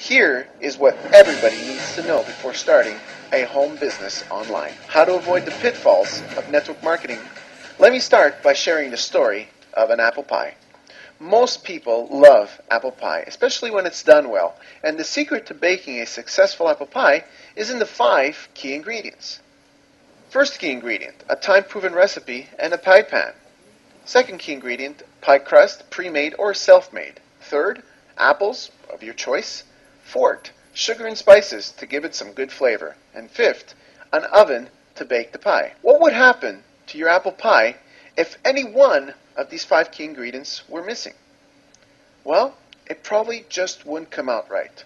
Here is what everybody needs to know before starting a home business online. How to avoid the pitfalls of network marketing. Let me start by sharing the story of an apple pie. Most people love apple pie, especially when it's done well. And the secret to baking a successful apple pie is in the 5 key ingredients. First key ingredient, a time-proven recipe and a pie pan. Second key ingredient, pie crust, pre-made or self-made. Third, apples of your choice. Fourth, sugar and spices to give it some good flavor. And fifth, an oven to bake the pie. What would happen to your apple pie if any one of these 5 key ingredients were missing? Well, it probably just wouldn't come out right,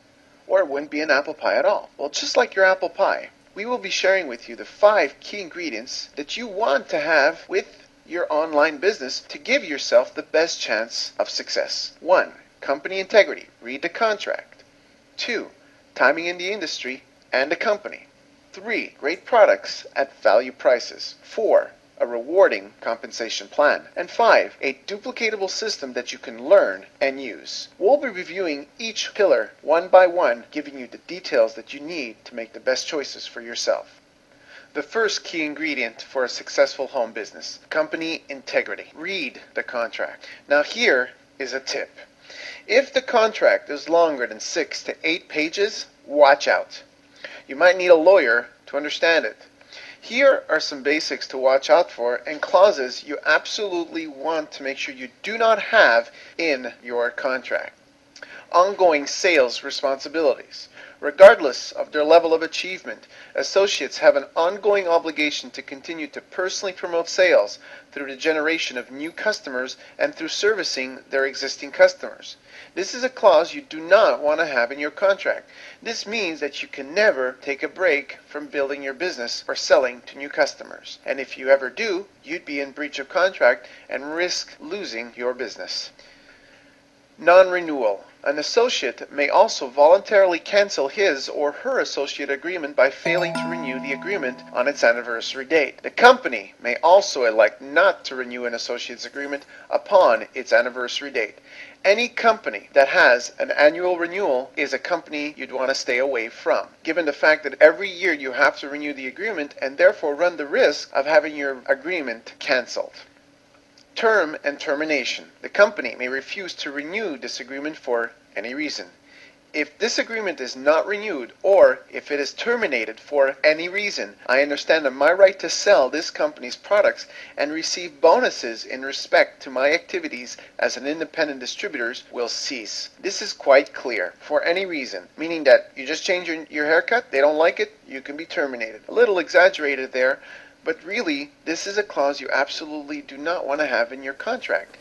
or it wouldn't be an apple pie at all. Well, just like your apple pie, we will be sharing with you the 5 key ingredients that you want to have with your online business to give yourself the best chance of success. 1. Company integrity. Read the contract. 2. Timing in the industry and the company. 3. Great products at value prices. 4. A rewarding compensation plan. And 5. A duplicatable system that you can learn and use. We'll be reviewing each pillar one by one, giving you the details that you need to make the best choices for yourself. The first key ingredient for a successful home business, company integrity. Read the contract. Now here is a tip. If the contract is longer than 6 to 8 pages, watch out. You might need a lawyer to understand it. Here are some basics to watch out for and clauses you absolutely want to make sure you do not have in your contract. Ongoing sales responsibilities. Regardless of their level of achievement, associates have an ongoing obligation to continue to personally promote sales through the generation of new customers and through servicing their existing customers. This is a clause you do not want to have in your contract. This means that you can never take a break from building your business or selling to new customers. And if you ever do, you'd be in breach of contract and risk losing your business. Non-renewal. An associate may also voluntarily cancel his or her associate agreement by failing to renew the agreement on its anniversary date. The company may also elect not to renew an associate's agreement upon its anniversary date. Any company that has an annual renewal is a company you'd want to stay away from, given the fact that every year you have to renew the agreement and therefore run the risk of having your agreement canceled. Term and termination. The company may refuse to renew this agreement for any reason. If this agreement is not renewed or if it is terminated for any reason, I understand that my right to sell this company's products and receive bonuses in respect to my activities as an independent distributor will cease. This is quite clear. For any reason, meaning that you just change your haircut, they don't like it, you can be terminated. A little exaggerated there, but really, this is a clause you absolutely do not want to have in your contract.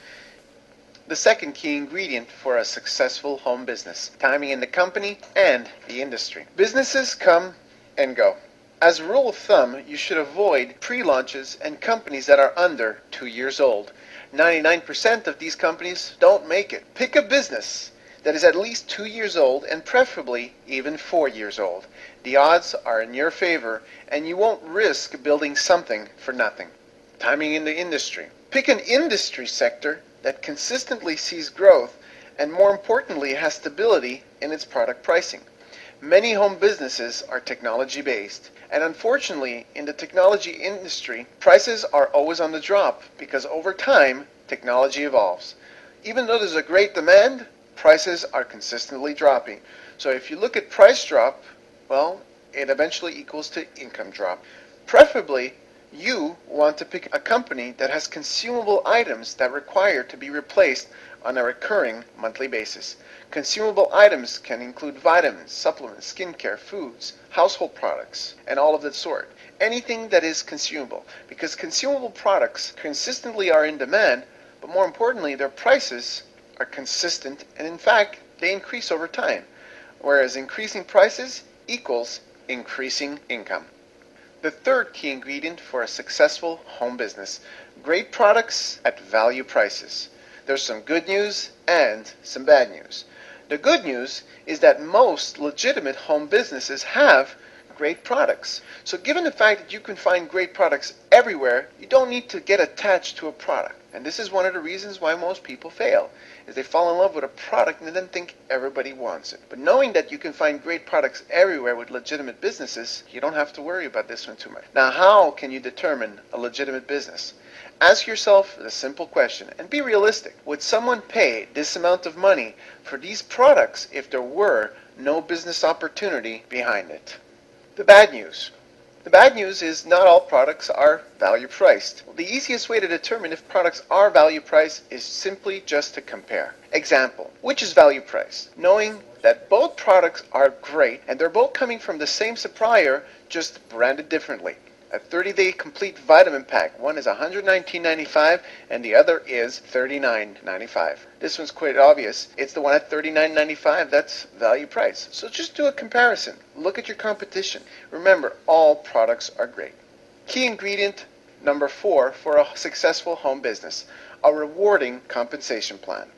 The second key ingredient for a successful home business, timing in the company and the industry. Businesses come and go. As a rule of thumb, you should avoid pre-launches and companies that are under 2 years old. 99% of these companies don't make it. Pick a business that is at least 2 years old and preferably even 4 years old. The odds are in your favor and you won't risk building something for nothing. Timing in the industry. Pick an industry sector that consistently sees growth and more importantly has stability in its product pricing. Many home businesses are technology based and unfortunately in the technology industry prices are always on the drop because over time technology evolves. Even though there's a great demand, prices are consistently dropping. So if you look at price drop, well, it eventually equals to income drop. Preferably, you want to pick a company that has consumable items that require to be replaced on a recurring monthly basis. Consumable items can include vitamins, supplements, skincare, foods, household products, and all of that sort. Anything that is consumable, because consumable products consistently are in demand, but more importantly, their prices are consistent and in fact, they increase over time, whereas increasing prices equals increasing income. The third key ingredient for a successful home business, great products at value prices. There's some good news and some bad news. The good news is that most legitimate home businesses have great products. So given the fact that you can find great products everywhere, you don't need to get attached to a product. And this is one of the reasons why most people fail, is they fall in love with a product and then think everybody wants it. But knowing that you can find great products everywhere with legitimate businesses, you don't have to worry about this one too much. Now, how can you determine a legitimate business? Ask yourself the simple question and be realistic. Would someone pay this amount of money for these products if there were no business opportunity behind it? The bad news. The bad news is not all products are value priced. The easiest way to determine if products are value priced is simply just to compare. Example, which is value priced? Knowing that both products are great and they're both coming from the same supplier, just branded differently. A 30-day complete vitamin pack. One is $119.95 and the other is $39.95. This one's quite obvious. It's the one at $39.95 that's value price. So just do a comparison. Look at your competition. Remember, all products are great. Key ingredient number 4 for a successful home business: a rewarding compensation plan.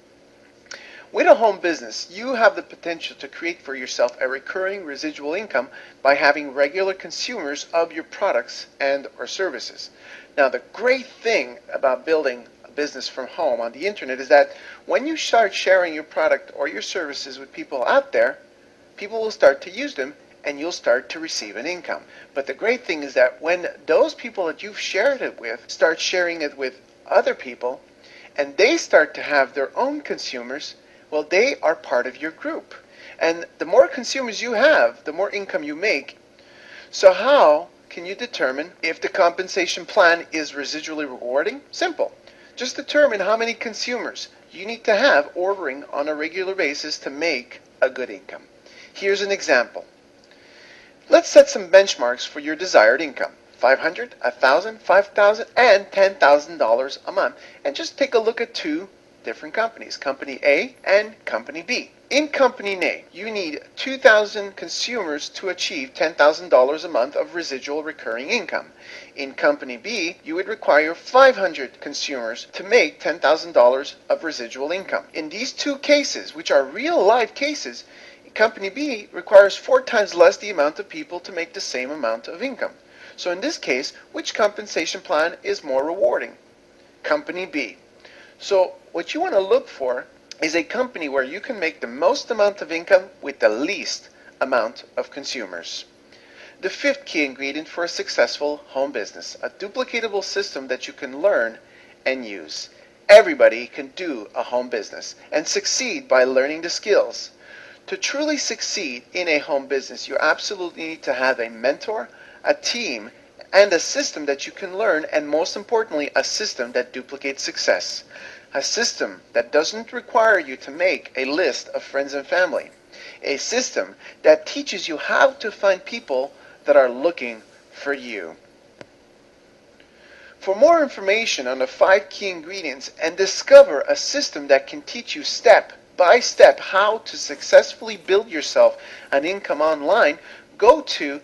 With a home business, you have the potential to create for yourself a recurring residual income by having regular consumers of your products and or services. Now, the great thing about building a business from home on the internet is that when you start sharing your product or your services with people out there, people will start to use them and you'll start to receive an income. But the great thing is that when those people that you've shared it with start sharing it with other people and they start to have their own consumers, well, they are part of your group. And the more consumers you have, the more income you make. So how can you determine if the compensation plan is residually rewarding? Simple. Just determine how many consumers you need to have ordering on a regular basis to make a good income. Here's an example. Let's set some benchmarks for your desired income. $500, $1,000, $5,000, and $10,000 a month. And just take a look at two different companies, Company A and Company B. In Company A, you need 2,000 consumers to achieve $10,000 a month of residual recurring income. In Company B, you would require 500 consumers to make $10,000 of residual income. In these two cases, which are real life cases, Company B requires 4 times less the amount of people to make the same amount of income. So in this case, which compensation plan is more rewarding? Company B. So what you want to look for is a company where you can make the most amount of income with the least amount of consumers. The 5th key ingredient for a successful home business: a duplicatable system that you can learn and use. Everybody can do a home business and succeed by learning the skills. To truly succeed in a home business, you absolutely need to have a mentor, a team, and a system that you can learn, and most importantly, a system that duplicates success. A system that doesn't require you to make a list of friends and family. A system that teaches you how to find people that are looking for you. For more information on the 5 key ingredients and discover a system that can teach you step by step how to successfully build yourself an income online, go to